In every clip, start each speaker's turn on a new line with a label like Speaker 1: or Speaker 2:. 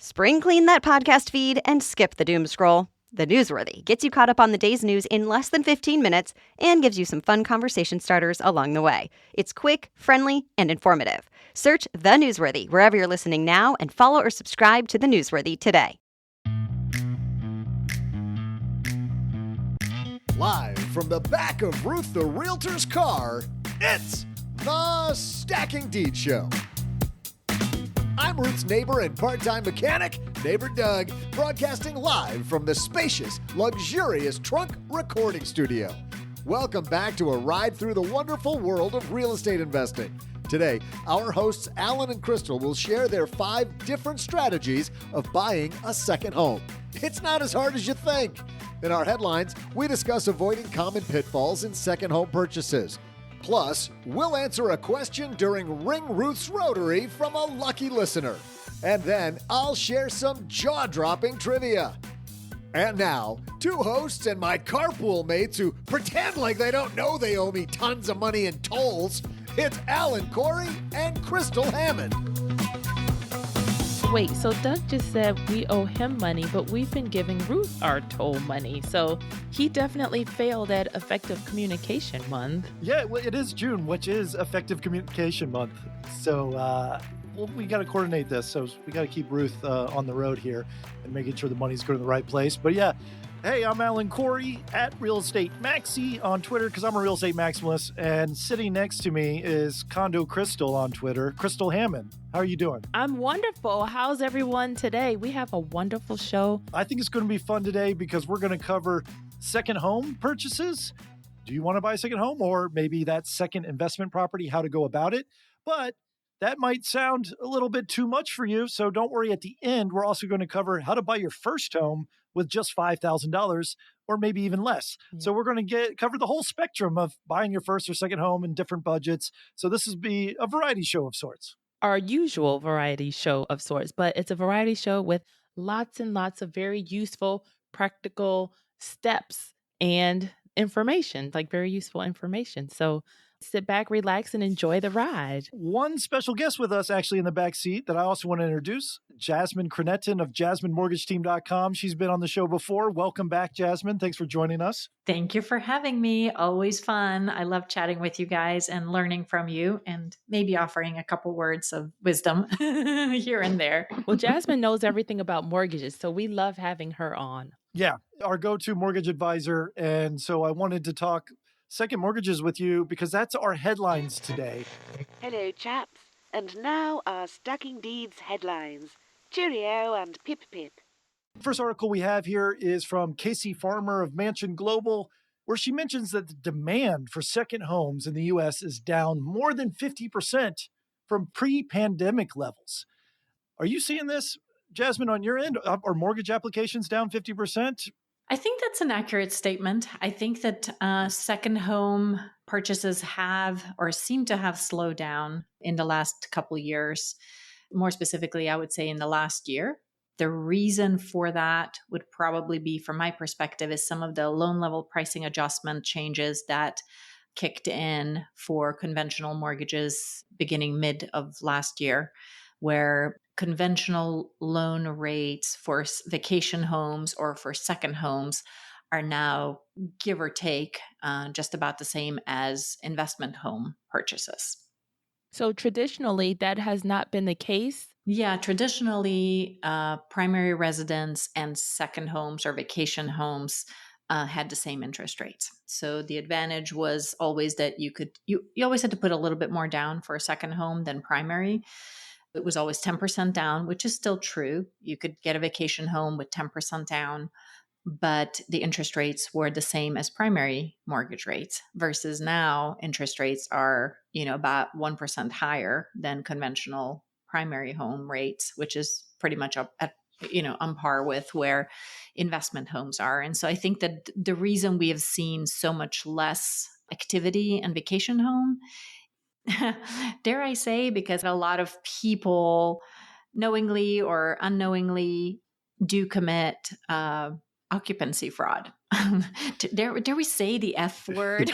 Speaker 1: Spring clean that podcast feed and skip the doom scroll. The Newsworthy gets you caught up on the day's news in less than 15 minutes and gives you some fun conversation starters along the way. It's quick, friendly, and informative. Search The Newsworthy wherever you're listening now and follow or subscribe to The Newsworthy today.
Speaker 2: Live from the back of Ruth the Realtor's car, it's the Stacking Deed Show. I'm Ruth's neighbor and part-time mechanic, Neighbor Doug, broadcasting live from the spacious, luxurious trunk recording studio. Welcome back to a ride through the wonderful world of real estate investing. Today, our hosts Alan and Crystal will share their 5 different strategies of buying a second home. It's not as hard as you think. In our headlines, we discuss avoiding common pitfalls in second home purchases. Plus, we'll answer a question during Ring Ruth's Rotary from a lucky listener. And then I'll share some jaw-dropping trivia. And now, 2 hosts and my carpool mates who pretend like they don't know they owe me tons of money in tolls. It's Alan, Corey, and Crystal Hammond.
Speaker 3: Wait, so Doug just said we owe him money, but we've been giving Ruth our toll money. So he definitely failed at Effective Communication Month.
Speaker 4: Yeah, well, it is June, which is Effective Communication Month. So we got to coordinate this. So we got to keep Ruth on the road here and making sure the money's going to the right place. But yeah, hey, I'm Alan Corey at Real Estate Maxi on Twitter because I'm a real estate maximalist. And sitting next to me is Condo Crystal on Twitter, Crystal Hammond. How are you doing?
Speaker 3: I'm wonderful. How's everyone today? We have a wonderful show.
Speaker 4: I think it's going to be fun today because we're going to cover second home purchases. Do you want to buy a second home or maybe that second investment property, how to go about it? But that might sound a little bit too much for you. So don't worry. At the end, we're also going to cover how to buy your first home with just $5,000 or maybe even less. Yeah. So we're going to cover the whole spectrum of buying your first or second home in different budgets. So this will be a variety show of sorts.
Speaker 3: Our usual variety show of sorts, but it's a variety show with lots and lots of very useful, practical steps and information, like very useful information. So sit back, relax, and enjoy the ride.
Speaker 4: One special guest with us actually in the back seat that I also want to introduce, Jasmine Krnjetin of JasmineMortgageTeam.com. She's been on the show before. Welcome back, Jasmine. Thanks for joining us.
Speaker 5: Thank you for having me. Always fun. I love chatting with you guys and learning from you and maybe offering a couple words of wisdom here and there.
Speaker 3: Well, Jasmine knows everything about mortgages, so we love having her on.
Speaker 4: Yeah, our go-to mortgage advisor. And so I wanted to talk second mortgages with you because that's our headlines today.
Speaker 6: Hello, chaps. And now our Stacking Deeds headlines. Cheerio and pip pip.
Speaker 4: First article we have here is from Casey Farmer of Mansion Global, where she mentions that the demand for second homes in the U.S. is down more than 50% from pre-pandemic levels. Are you seeing this, Jasmine, on your end? Are mortgage applications down 50%?
Speaker 5: I think that's an accurate statement. I think that second home purchases have or seem to have slowed down in the last couple of years. More specifically, I would say in the last year. The reason for that would probably be, from my perspective, is some of the loan level pricing adjustment changes that kicked in for conventional mortgages beginning mid of last year, where conventional loan rates for vacation homes or for second homes are now, give or take, just about the same as investment home purchases.
Speaker 3: So traditionally, that has not been the case?
Speaker 5: Yeah, traditionally, primary residence and second homes or vacation homes had the same interest rates. So the advantage was always that you always had to put a little bit more down for a second home than primary. It was always 10% down, which is still true. You could get a vacation home with 10% down, but the interest rates were the same as primary mortgage rates versus now interest rates are, about 1% higher than conventional primary home rates, which is pretty much up at, on par with where investment homes are. And so I think that the reason we have seen so much less activity in vacation home, dare I say, because a lot of people knowingly or unknowingly do commit occupancy fraud. Dare we say the F word?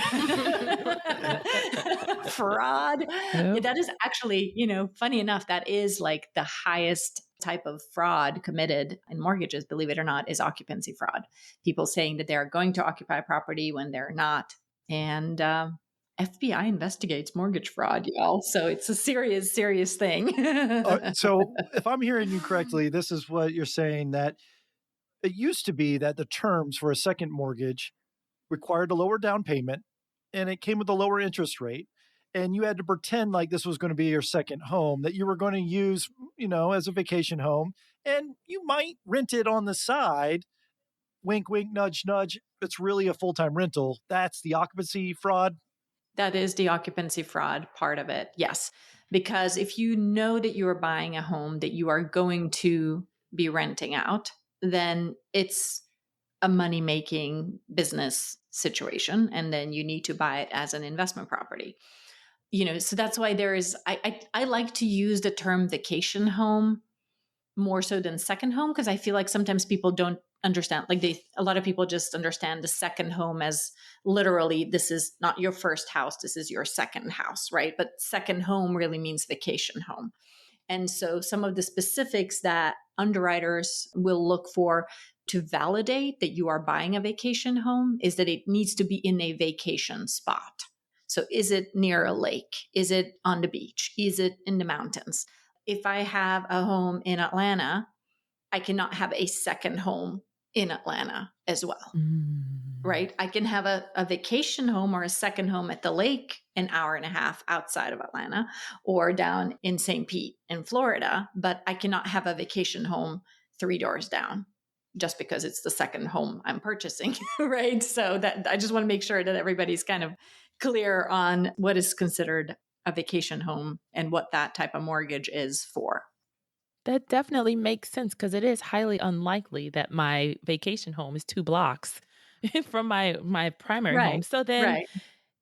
Speaker 5: Fraud.
Speaker 3: Yep.
Speaker 5: That is actually, funny enough, that is like the highest type of fraud committed in mortgages, believe it or not, is occupancy fraud. People saying that they're going to occupy property when they're not. And FBI investigates mortgage fraud, y'all. So it's a serious, serious thing.
Speaker 4: So if I'm hearing you correctly, this is what you're saying, that it used to be that the terms for a second mortgage required a lower down payment and it came with a lower interest rate. And you had to pretend like this was going to be your second home that you were going to use, as a vacation home. And you might rent it on the side. Wink, wink, nudge, nudge. It's really a full-time rental. That's the occupancy fraud.
Speaker 5: That is the occupancy fraud part of it. Yes. Because if you know that you are buying a home that you are going to be renting out, then it's a money-making business situation. And then you need to buy it as an investment property. So that's why I like to use the term vacation home more so than second home, because I feel like sometimes people don't understand, a lot of people just understand the second home as literally, this is not your first house, this is your second house, right? But second home really means vacation home. And so some of the specifics that underwriters will look for to validate that you are buying a vacation home is that it needs to be in a vacation spot. So is it near a lake? Is it on the beach? Is it in the mountains? If I have a home in Atlanta, I cannot have a second home in Atlanta as well, right? I can have a vacation home or a second home at the lake an hour and a half outside of Atlanta or down in St. Pete in Florida, but I cannot have a vacation home 3 doors down just because it's the second home I'm purchasing, right? So that I just want to make sure that everybody's kind of clear on what is considered a vacation home and what that type of mortgage is for.
Speaker 3: That definitely makes sense because it is highly unlikely that my vacation home is 2 blocks from my primary home. So then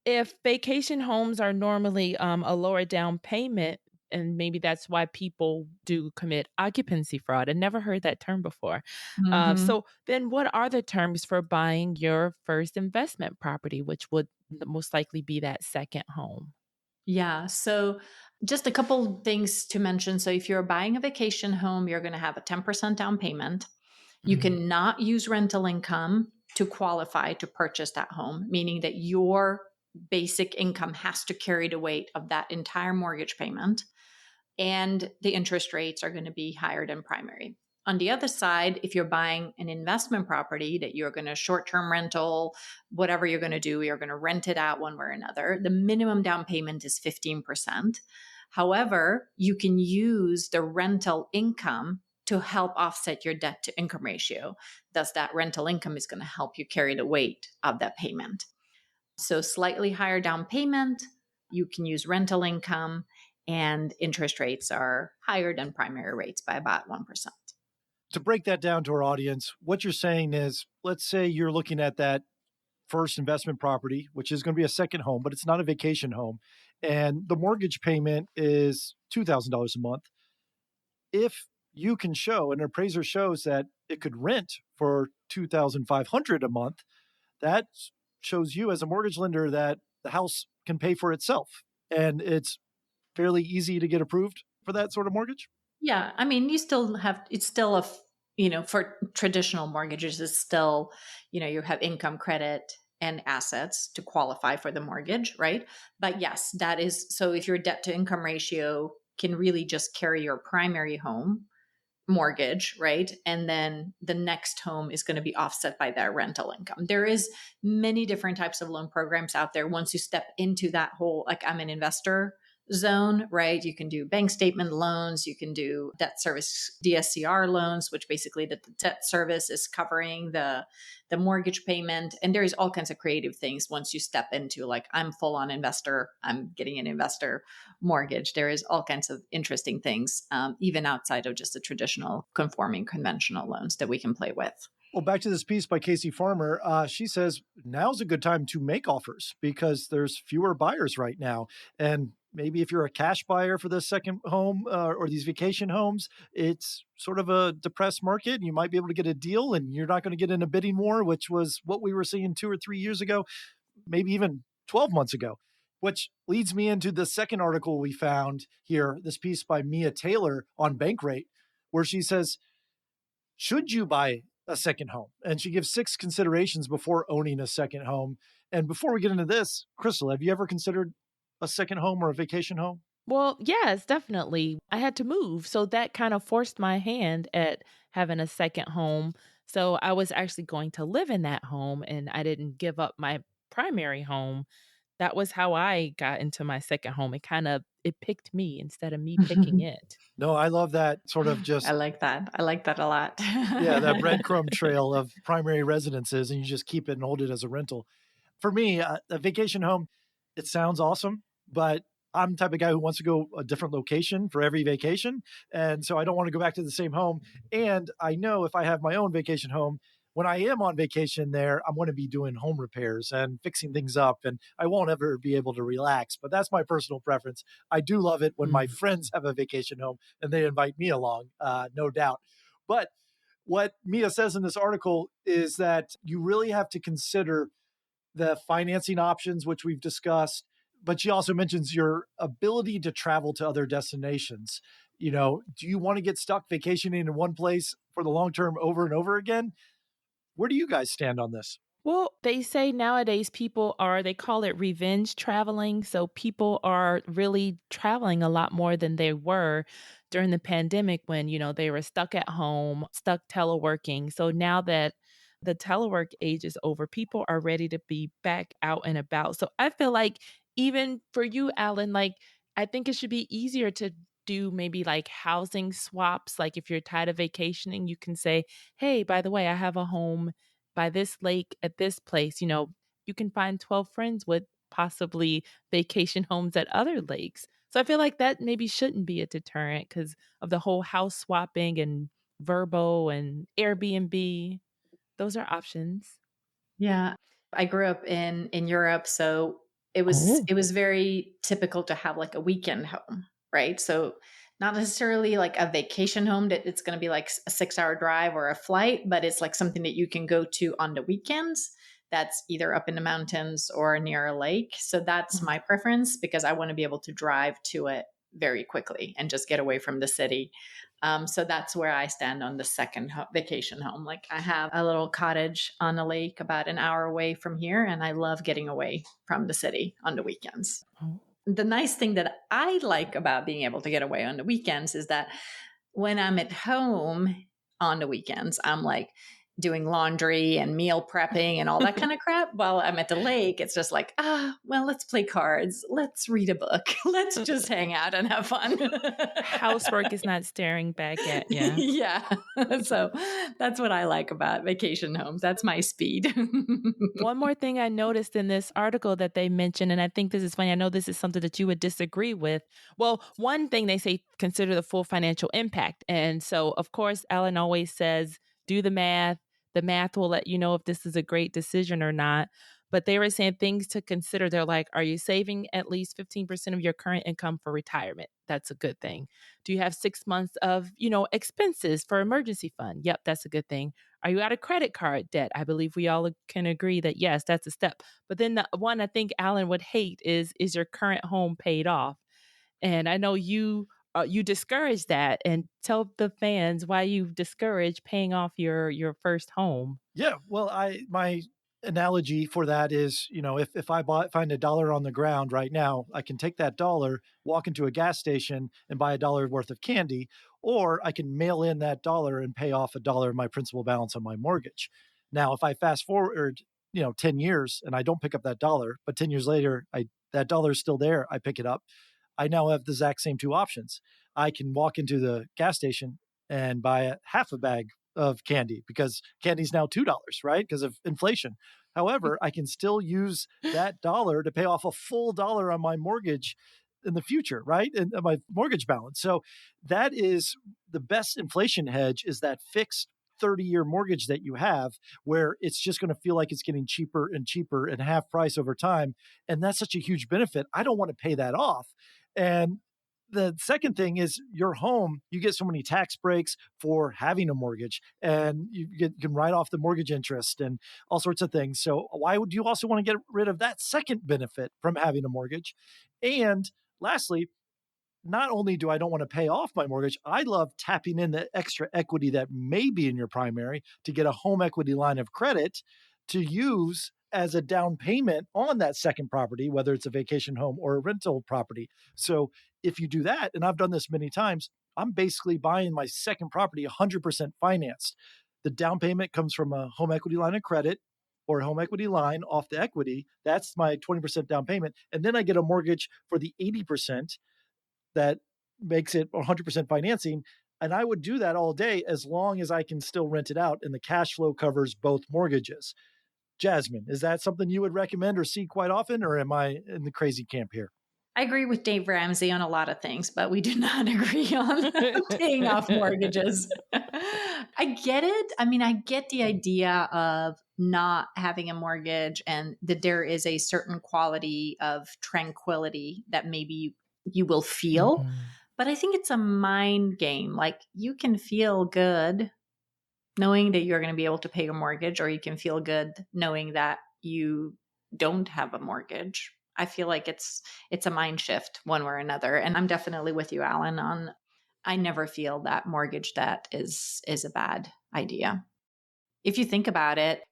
Speaker 3: if vacation homes are normally a lower down payment, and maybe that's why people do commit occupancy fraud. I never heard that term before. So then what are the terms for buying your first investment property, which would most likely be that second home?
Speaker 5: Yeah. So just a couple things to mention. So if you're buying a vacation home, you're going to have a 10% down payment. You cannot use rental income to qualify to purchase that home, meaning that your basic income has to carry the weight of that entire mortgage payment. And the interest rates are going to be higher than primary. On the other side, if you're buying an investment property that you're going to short-term rental, whatever you're going to do, you're going to rent it out one way or another, the minimum down payment is 15%. However, you can use the rental income to help offset your debt to income ratio. Thus, that rental income is going to help you carry the weight of that payment. So slightly higher down payment, you can use rental income, and interest rates are higher than primary rates by about 1%.
Speaker 4: To break that down to our audience, what you're saying is, let's say you're looking at that first investment property, which is going to be a second home, but it's not a vacation home. And the mortgage payment is $2,000 a month. If you can show, and an appraiser shows that it could rent for $2,500 a month, that shows you as a mortgage lender that the house can pay for itself. And it's fairly easy to get approved for that sort of mortgage.
Speaker 5: Yeah. I mean, it's still for traditional mortgages, it's still, you have income credit and assets to qualify for the mortgage, right? But yes, that is, so if your debt to income ratio can really just carry your primary home mortgage, right? And then the next home is going to be offset by that rental income. There is many different types of loan programs out there. Once you step into that whole, like I'm an investor zone, right? You can do bank statement loans, you can do debt service DSCR loans, which basically the debt service is covering the mortgage payment. And there's all kinds of creative things once you step into like, I'm full on investor, I'm getting an investor mortgage. There is all kinds of interesting things, even outside of just the traditional conforming conventional loans that we can play with.
Speaker 4: Well, back to this piece by Casey Farmer. She says, now's a good time to make offers because there's fewer buyers right now. And maybe if you're a cash buyer for the second home or these vacation homes, it's sort of a depressed market. And you might be able to get a deal and you're not going to get in a bidding war, which was what we were seeing 2 or 3 years ago, maybe even 12 months ago. Which leads me into the second article we found here, this piece by Mia Taylor on Bankrate. where she says, should you buy a second home? And she gives 6 considerations before owning a second home. And before we get into this, Crystal, have you ever considered a second home or a vacation home?
Speaker 3: Well, yes, definitely. I had to move. So that kind of forced my hand at having a second home. So I was actually going to live in that home and I didn't give up my primary home. That was how I got into my second home. It picked me instead of me picking it.
Speaker 4: No, I love that sort of
Speaker 5: I
Speaker 4: just,
Speaker 5: like that. I like that a lot.
Speaker 4: yeah, that breadcrumb trail of primary residences, and you just keep it and hold it as a rental. For me, a vacation home, it sounds awesome, but I'm the type of guy who wants to go a different location for every vacation. And so I don't want to go back to the same home. And I know if I have my own vacation home, when I am on vacation there, I'm going to be doing home repairs and fixing things up, and I won't ever be able to relax. But that's my personal preference. I do love it when my friends have a vacation home and they invite me along, no doubt. But what Mia says in this article is that you really have to consider the financing options, which we've discussed. But she also mentions your ability to travel to other destinations. Do you want to get stuck vacationing in one place for the long term over and over again? Where do you guys stand on this?
Speaker 3: Well, they say nowadays they call it revenge traveling. So people are really traveling a lot more than they were during the pandemic when, they were stuck at home, stuck teleworking. So now that the telework age is over, people are ready to be back out and about. So I feel like even for you, Alan, like I think it should be easier to do maybe like housing swaps. Like if you're tired of vacationing, you can say, hey, by the way, I have a home by this lake at this place. You can find 12 friends with possibly vacation homes at other lakes. So I feel like that maybe shouldn't be a deterrent because of the whole house swapping and Verbo and Airbnb. Those are options.
Speaker 5: Yeah. I grew up in Europe, so it was
Speaker 3: Oh.
Speaker 5: it was very typical to have like a weekend home, right? So not necessarily like a vacation home that it's going to be like a 6-hour drive or a flight, but it's like something that you can go to on the weekends that's either up in the mountains or near a lake. So that's my preference because I want to be able to drive to it very quickly and just get away from the city. So that's where I stand on the second vacation home. Like I have a little cottage on a lake about an hour away from here, and I love getting away from the city on the weekends.
Speaker 3: Oh.
Speaker 5: The nice thing that I like about being able to get away on the weekends is that when I'm at home on the weekends, I'm like doing laundry and meal prepping and all that kind of crap. While I'm at the lake, it's just like, well, let's play cards. Let's read a book. Let's just hang out and have fun.
Speaker 3: Housework is not staring back at you.
Speaker 5: Yeah. So that's what I like about vacation homes. That's my speed.
Speaker 3: One more thing I noticed in this article that they mentioned, and I think this is funny. I know this is something that you would disagree with. Well, one thing they say, consider the full financial impact. And so, of course, Alan always says, do the math. The math will let you know if this is a great decision or not. But they were saying things to consider. They're like, are you saving at least 15% of your current income for retirement? That's a good thing. Do you have 6 months of, expenses for emergency fund? Yep, that's a good thing. Are you out of credit card debt? I believe we all can agree that yes, that's a step. But then the one I think Alan would hate is your current home paid off? And I know you discourage that, and tell the fans why you discourage paying off your first home.
Speaker 4: Yeah, well, my analogy for that is, if I find $1 on the ground right now, I can take that dollar, walk into a gas station and buy $1 worth of candy, or I can mail in that dollar and pay off $1 of my principal balance on my mortgage. Now, if I fast forward, 10 years and I don't pick up that dollar, but 10 years later, that dollar is still there, I pick it up. I now have the exact same 2 options. I can walk into the gas station and buy half a bag of candy because candy's now $2, right? Because of inflation. However, I can still use that dollar to pay off a full dollar on my mortgage in the future, right? And my mortgage balance. So that is the best inflation hedge, is that fixed 30-year mortgage that you have, where it's just going to feel like it's getting cheaper and cheaper and half price over time. And that's such a huge benefit. I don't want to pay that off. And the second thing is your home, you get so many tax breaks for having a mortgage, and you can write off the mortgage interest and all sorts of things. So why would you also want to get rid of that second benefit from having a mortgage? And lastly, not only do I don't want to pay off my mortgage, I love tapping in the extra equity that may be in your primary to get a home equity line of credit to use as a down payment on that second property, whether it's a vacation home or a rental property. So if you do that, and I've done this many times, I'm basically buying my second property 100% financed. The down payment comes from a home equity line of credit or a home equity line off the equity. That's my 20% down payment. And then I get a mortgage for the 80% that makes it 100% financing. And I would do that all day as long as I can still rent it out and the cash flow covers both mortgages. Jasmine, is that something you would recommend or see quite often, or am I in the crazy camp here?
Speaker 5: I agree with Dave Ramsey on a lot of things, but we do not agree on paying off mortgages. I get it. I mean, I get the idea of not having a mortgage and that there is a certain quality of tranquility that maybe you will feel.
Speaker 3: Mhm.
Speaker 5: But I think it's a mind game. Like you can feel good knowing that you're going to be able to pay your mortgage, or you can feel good knowing that you don't have a mortgage. I feel like it's a mind shift one way or another. And I'm definitely with you, Alan, on I never feel that mortgage debt is a bad idea. If you think about it,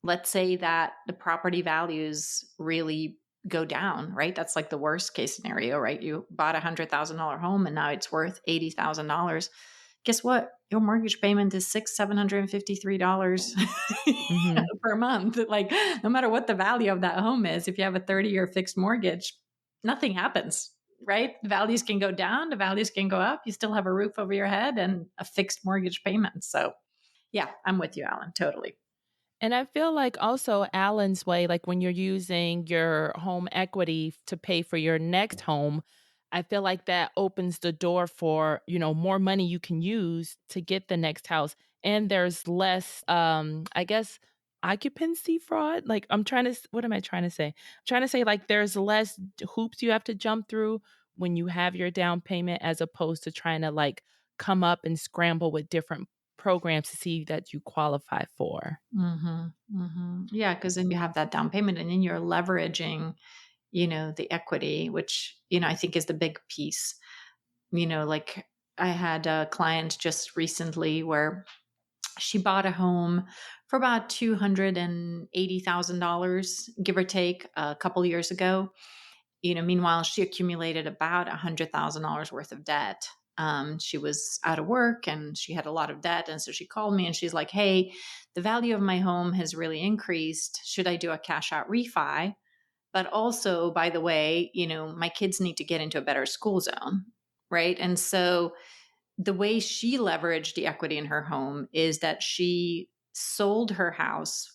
Speaker 5: let's say that the property values really go down, right? That's like the worst case scenario, right? You bought $100,000 home and now it's worth $80,000. Guess what? Your mortgage payment is $753
Speaker 3: Mhm.
Speaker 5: per month. Like, no matter what the value of that home is, if you have a 30-year fixed mortgage, nothing happens, right? The values can go down, the values can go up. You still have a roof over your head and a fixed mortgage payment. So, yeah, I'm with you, Alan, totally.
Speaker 3: And I feel like also Alan's way, like when you're using your home equity to pay for your next home, I feel like that opens the door for, more money you can use to get the next house. And there's less, I guess, occupancy fraud. Like what am I trying to say? I'm trying to say like there's less hoops you have to jump through when you have your down payment as opposed to trying to like come up and scramble with different programs to see that you qualify for.
Speaker 5: Yeah, because then you have that down payment and then you're leveraging, the equity, which, I think is the big piece. Like I had a client just recently where she bought a home for about $280,000, give or take, a couple of years ago. Meanwhile, she accumulated about $100,000 worth of debt. She was out of work and she had a lot of debt. And so she called me and she's like, hey, the value of my home has really increased. Should I do a cash out refi? But also, by the way, my kids need to get into a better school zone, right? And so the way she leveraged the equity in her home is that she sold her house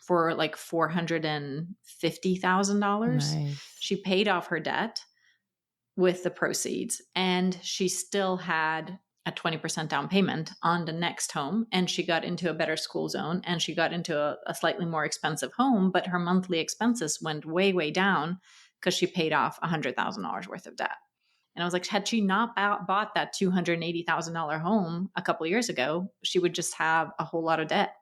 Speaker 5: for like $450,000.
Speaker 3: Nice.
Speaker 5: She paid off her debt with the proceeds, and she still had a 20% down payment on the next home, and she got into a better school zone, and she got into a slightly more expensive home, but her monthly expenses went way, way down because she paid off $100,000 worth of debt. And I was like, had she not bought that $280,000 home a couple of years ago, she would just have a whole lot of debt.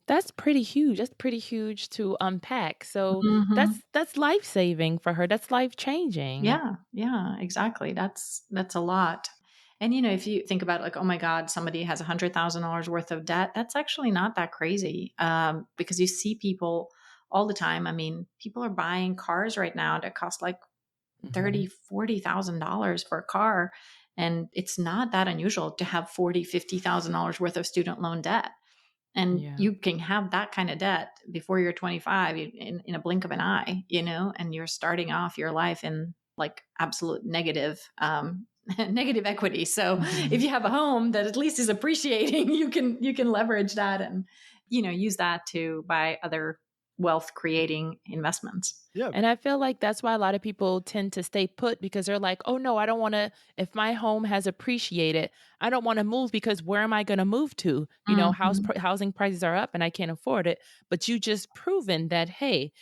Speaker 3: That's pretty huge. That's pretty huge to unpack. So
Speaker 5: Mhm.
Speaker 3: that's life-saving for her. That's life-changing.
Speaker 5: Yeah, exactly. That's a lot. And if you think about it, like, oh my God, somebody has $100,000 worth of debt, that's actually not that crazy, because you see people all the time. I mean, people are buying cars right now that cost like $30,000, $40,000 for a car, and it's not that unusual to have $40,000, $50,000 worth of student loan debt. And
Speaker 3: Yeah.
Speaker 5: you can have that kind of debt before you're 25 in a blink of an eye, and you're starting off your life in like absolute negative negative equity. So if you have a home that at least is appreciating, you can leverage that and use that to buy other wealth creating investments.
Speaker 4: Yeah.
Speaker 3: And I feel like that's why a lot of people tend to stay put because they're like, oh no, I don't want to, if my home has appreciated, I don't want to move because where am I going to move to? Housing prices are up and I can't afford it. But you just proven that, hey,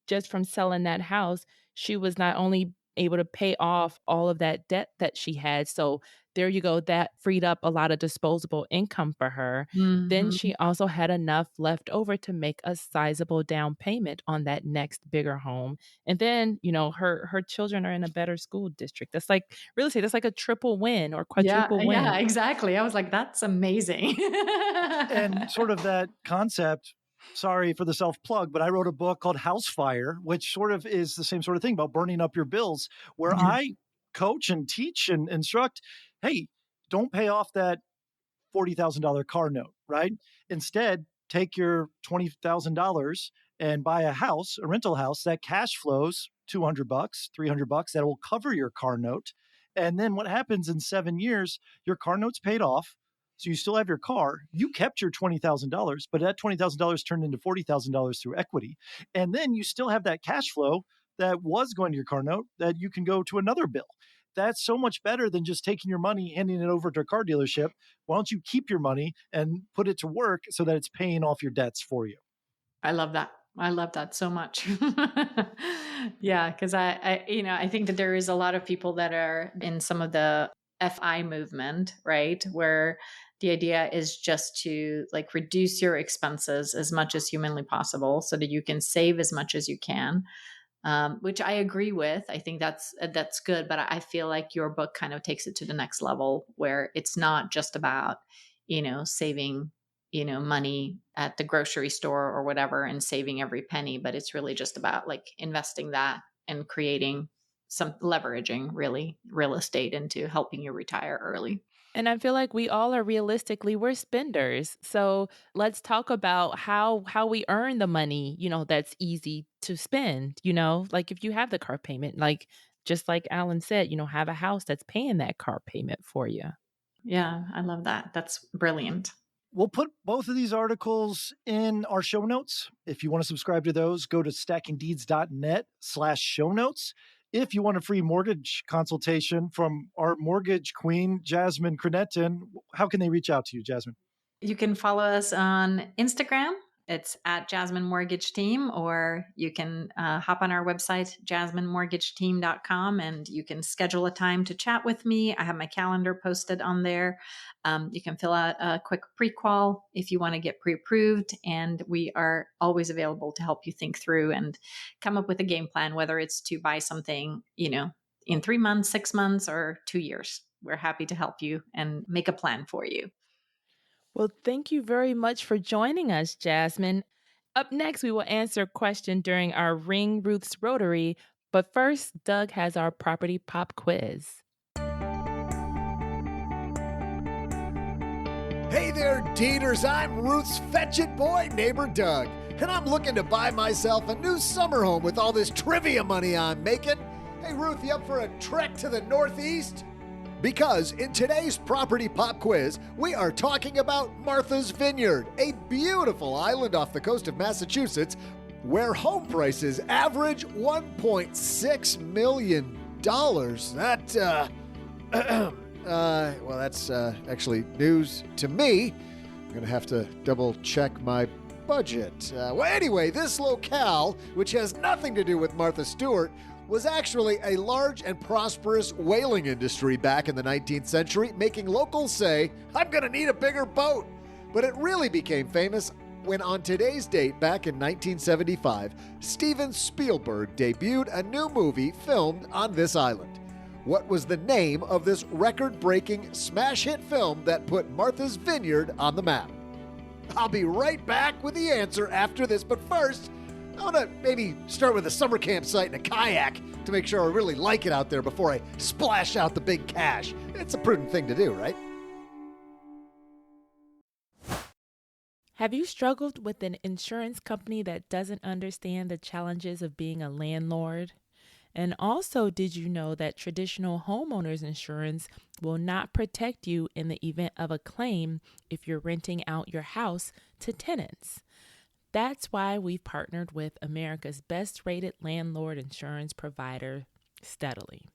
Speaker 3: just from selling that house, she was not only able to pay off all of that debt that she had. So there you go. That freed up a lot of disposable income for her. Then
Speaker 5: Mhm.
Speaker 3: she also had enough left over to make a sizable down payment on that next bigger home. And then, her children are in a better school district. That's like real estate. That's like a triple win or
Speaker 5: Yeah,
Speaker 3: quadruple
Speaker 5: yeah,
Speaker 3: win.
Speaker 5: exactly. I was like, that's amazing.
Speaker 4: And sort of that concept, sorry for the self plug, but I wrote a book called House Fire, which sort of is the same sort of thing about burning up your bills, where
Speaker 5: Yeah.
Speaker 4: I coach and teach and instruct, hey, don't pay off that $40,000 car note, right? Instead, take your $20,000 and buy a house, a rental house that cash flows $200, $300 that will cover your car note. And then what happens in 7 years, your car note's paid off. So you still have your car. You kept your $20,000, but that $20,000 turned into $40,000 through equity. And then you still have that cash flow that was going to your car note that you can go to another bill. That's so much better than just taking your money, handing it over to a car dealership. Why don't you keep your money and put it to work so that it's paying off your debts for you?
Speaker 5: I love that. I love that so much. Yeah, because I think that there is a lot of people that are in some of the FI movement, right? Where the idea is just to like reduce your expenses as much as humanly possible so that you can save as much as you can. Which I agree with. I think that's good, but I feel like your book kind of takes it to the next level where it's not just about, saving, money at the grocery store or whatever and saving every penny, but it's really just about like investing that and creating some leveraging really real estate into helping you retire early.
Speaker 3: And I feel like we all are we're spenders. So let's talk about how we earn the money, that's easy to spend, like if you have the car payment, like just like Alan said, have a house that's paying that car payment for you.
Speaker 5: Yeah, I love that. That's brilliant.
Speaker 4: We'll put both of these articles in our show notes. If you want to subscribe to those, go to stackingdeeds.net/show notes. If you want a free mortgage consultation from our mortgage queen, Jasmine Krnjetin, how can they reach out to you, Jasmine?
Speaker 5: You can follow us on Instagram. It's at Jasmine Mortgage Team, or you can hop on our website, jasminemortgageteam.com, and you can schedule a time to chat with me. I have my calendar posted on there. You can fill out a quick pre-qual if you want to get pre-approved, and we are always available to help you think through and come up with a game plan, whether it's to buy something, in 3 months, 6 months, or 2 years. We're happy to help you and make a plan for you.
Speaker 3: Well, thank you very much for joining us, Jasmine. Up next, we will answer a question during our Ring Ruth's Rotary. But first, Doug has our property pop quiz.
Speaker 2: Hey there, Deeters. I'm Ruth's Fetch It Boy, neighbor Doug. And I'm looking to buy myself a new summer home with all this trivia money I'm making. Hey, Ruth, you up for a trek to the Northeast? Because in today's Property Pop Quiz, we are talking about Martha's Vineyard, a beautiful island off the coast of Massachusetts where home prices average $1.6 million. Well, that's actually news to me. I'm going to have to double check my budget. Anyway, this locale, which has nothing to do with Martha Stewart, was actually a large and prosperous whaling industry back in the 19th century, making locals say, I'm going to need a bigger boat. But it really became famous when on today's date, back in 1975, Steven Spielberg debuted a new movie filmed on this island. What was the name of this record-breaking smash hit film that put Martha's Vineyard on the map? I'll be right back with the answer after this, but first, I want to maybe start with a summer campsite and a kayak to make sure I really like it out there before I splash out the big cash. It's a prudent thing to do, right?
Speaker 3: Have you struggled with an insurance company that doesn't understand the challenges of being a landlord? And also, did you know that traditional homeowners insurance will not protect you in the event of a claim if you're renting out your house to tenants? That's why we've partnered with America's best-rated landlord insurance provider, Steadily.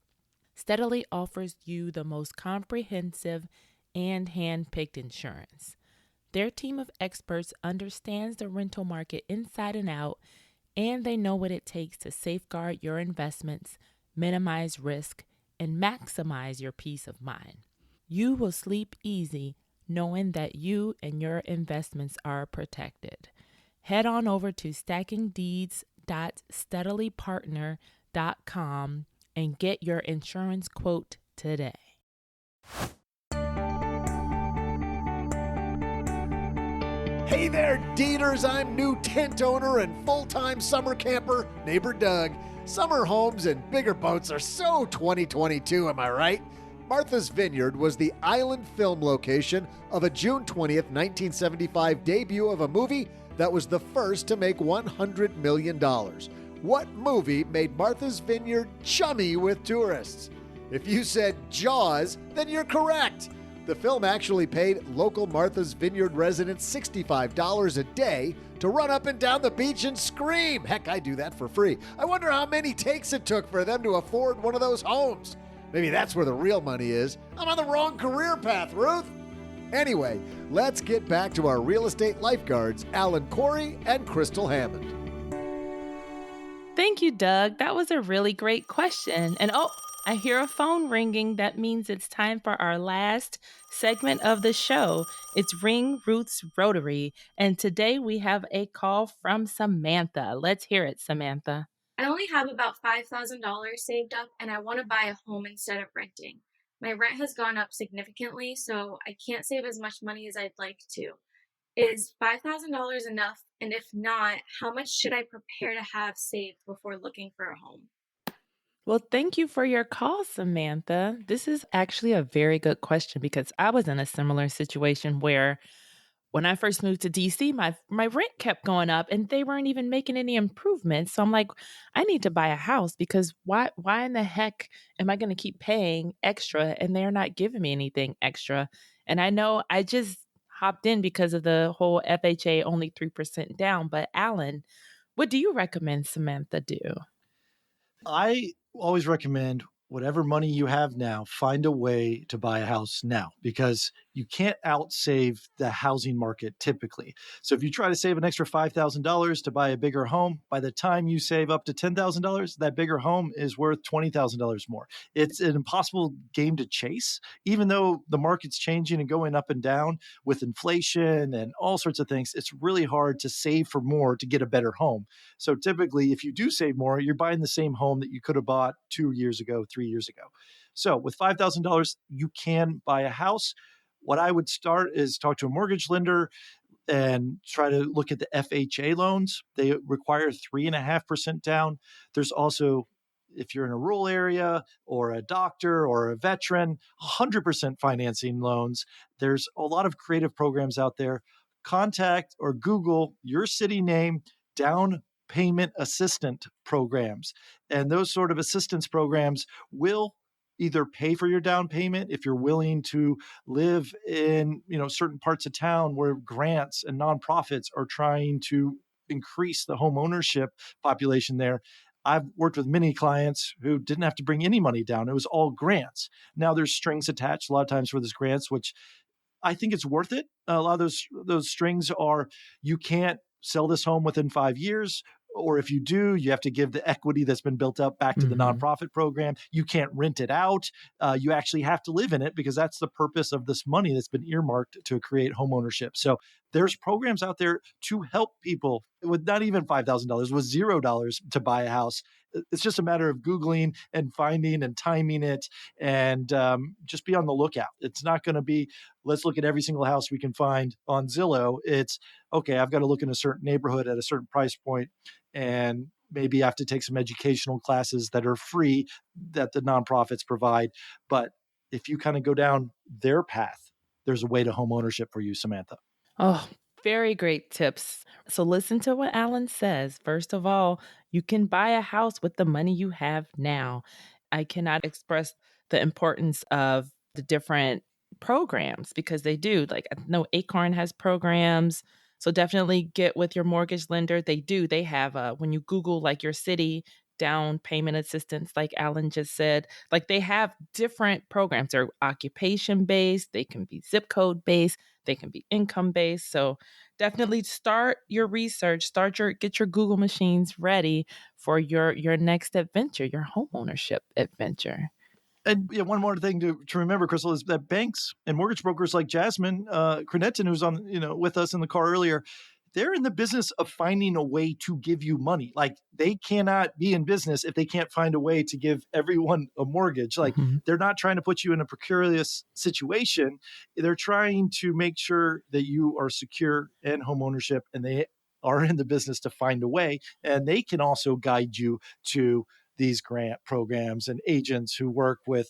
Speaker 3: Steadily offers you the most comprehensive and hand-picked insurance. Their team of experts understands the rental market inside and out, and they know what it takes to safeguard your investments, minimize risk, and maximize your peace of mind. You will sleep easy knowing that you and your investments are protected. Head on over to stackingdeeds.steadilypartner.com and get your insurance quote today.
Speaker 2: Hey there, Deeders. I'm new tent owner and full-time summer camper, Neighbor Doug. Summer homes and bigger boats are so 2022, am I right? Martha's Vineyard was the island film location of a June 20th, 1975 debut of a movie that was the first to make $100 million. What movie made Martha's Vineyard chummy with tourists? If you said Jaws, then you're correct. The film actually paid local Martha's Vineyard residents $65 a day to run up and down the beach and scream. Heck, I do that for free. I wonder how many takes it took for them to afford one of those homes. Maybe that's where the real money is. I'm on the wrong career path, Ruth. Anyway, let's get back to our real estate lifeguards, Corey and Crystal Hammond.
Speaker 3: Thank you, Doug. That was a really great question. And I hear a phone ringing. That means it's time for our last segment of the show. It's Ring Ruth's Rotary. And today we have a call from Samantha. Let's hear it, Samantha.
Speaker 7: I only have about $5,000 saved up and I want to buy a home instead of renting. My rent has gone up significantly, so I can't save as much money as I'd like to. Is $5,000 enough? And if not, how much should I prepare to have saved before looking for a home?
Speaker 3: Well, thank you for your call, Samantha. This is actually a very good question because I was in a similar situation where when I first moved to DC, my rent kept going up and they weren't even making any improvements. So I'm like, I need to buy a house because why in the heck am I going to keep paying extra and they're not giving me anything extra? And I know I just hopped in because of the whole FHA only 3% down. But Alan, what do you recommend Samantha do?
Speaker 4: I always recommend whatever money you have now, find a way to buy a house now because you can't outsave the housing market typically. So if you try to save an extra $5,000 to buy a bigger home, by the time you save up to $10,000, that bigger home is worth $20,000 more. It's an impossible game to chase, even though the market's changing and going up and down with inflation and all sorts of things. It's really hard to save for more to get a better home. So typically, if you do save more, you're buying the same home that you could have bought 2 years ago, 3 years ago. So with $5,000, you can buy a house. What I would start is talk to a mortgage lender and try to look at the FHA loans. They require 3.5% down. There's also, if you're in a rural area or a doctor or a veteran, 100% financing loans. There's a lot of creative programs out there. Contact or Google your city name, down payment assistant programs. And those sort of assistance programs will either pay for your down payment if you're willing to live in, certain parts of town where grants and nonprofits are trying to increase the home ownership population there. I've worked with many clients who didn't have to bring any money down. It was all grants. Now there's strings attached a lot of times for those grants, which I think it's worth it. A lot of those strings are, you can't sell this home within 5 years. Or if you do, you have to give the equity that's been built up back to the nonprofit program. You can't rent it out. You actually have to live in it because that's the purpose of this money that's been earmarked to create home ownership. So there's programs out there to help people with not even $5,000, with $0 to buy a house. It's just a matter of Googling and finding and timing it and just be on the lookout. It's not going to be, let's look at every single house we can find on Zillow. It's, okay, I've got to look in a certain neighborhood at a certain price point, and maybe I have to take some educational classes that are free that the nonprofits provide. But if you kind of go down their path, there's a way to home ownership for you, Samantha.
Speaker 3: Oh, very great tips. So listen to what Alan says. First of all, you can buy a house with the money you have now. I cannot express the importance of the different programs because they do. Like, I know Acorn has programs. So definitely get with your mortgage lender. They do. They have, when you Google like your city down payment assistance, like Alan just said, like they have different programs. They're occupation based. They can be zip code based. They can be income based. So definitely start your research, get your Google machines ready for your next adventure, your homeownership adventure.
Speaker 4: And one more thing to remember, Crystal, is that banks and mortgage brokers like Jasmine Krnjetin, who's on with us in the car earlier, they're in the business of finding a way to give you money. Like, they cannot be in business if they can't find a way to give everyone a mortgage. Like, they're not trying to put you in a precarious situation. They're trying to make sure that you are secure in home ownership, and they are in the business to find a way. And they can also guide you to these grant programs and agents who work with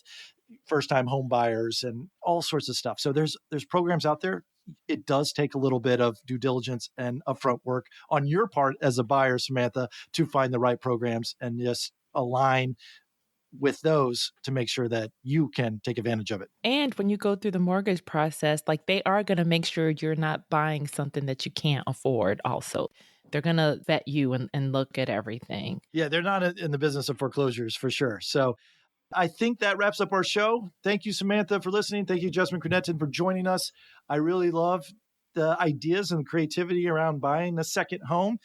Speaker 4: first-time home buyers and all sorts of stuff. So there's programs out there. It does take a little bit of due diligence and upfront work on your part as a buyer, Samantha, to find the right programs and just align with those to make sure that you can take advantage of it.
Speaker 3: And when you go through the mortgage process, like, they are going to make sure you're not buying something that you can't afford also. They're going to vet you and look at everything.
Speaker 4: Yeah, they're not in the business of foreclosures for sure. So I think that wraps up our show. Thank you, Samantha, for listening. Thank you, Jasmine Krnjetin, for joining us. I really love the ideas and creativity around buying a second home.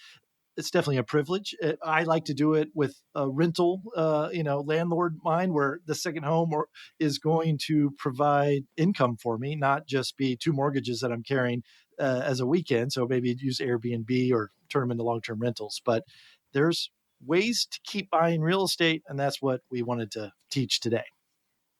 Speaker 4: It's definitely a privilege. I like to do it with a rental, landlord mind, where the second home is going to provide income for me, not just be two mortgages that I'm carrying as a weekend. So maybe use Airbnb or turn them into long-term rentals. But there's ways to keep buying real estate, and that's what we wanted to teach today.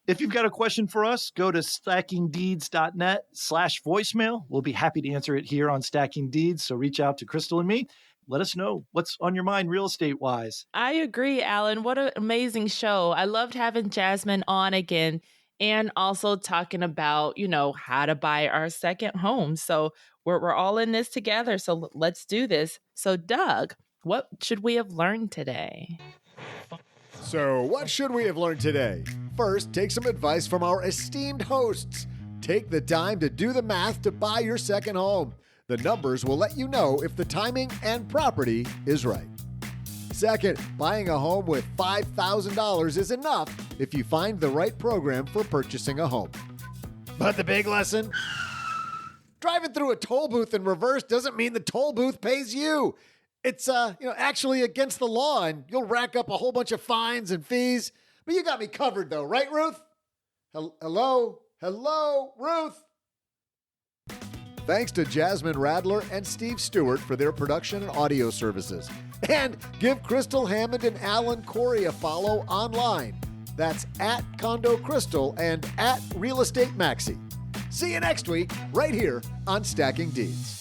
Speaker 4: If you've got a question for us, go to stackingdeeds.net/voicemail. We'll be happy to answer it here on Stacking Deeds. So reach out to Crystal and me. Let us know what's on your mind real estate wise.
Speaker 3: I agree, Alan. What an amazing show. I loved having Jasmine on again, and also talking about, how to buy our second home. So we're all in this together. So let's do this. So Doug, what should we have learned today?
Speaker 2: So what should we have learned today? First, take some advice from our esteemed hosts. Take the time to do the math to buy your second home. The numbers will let you know if the timing and property is right. Second, buying a home with $5,000 is enough if you find the right program for purchasing a home. But the big lesson? Driving through a toll booth in reverse doesn't mean the toll booth pays you. It's actually against the law, and you'll rack up a whole bunch of fines and fees. But you got me covered though, right, Ruth? Hello, Ruth. Thanks to Jasmine Radler and Steve Stewart for their production and audio services. And give Crystal Hammond and Alan Corey a follow online. That's at Condo Crystal and at Real Estate Maxi. See you next week, right here on Stacking Deeds.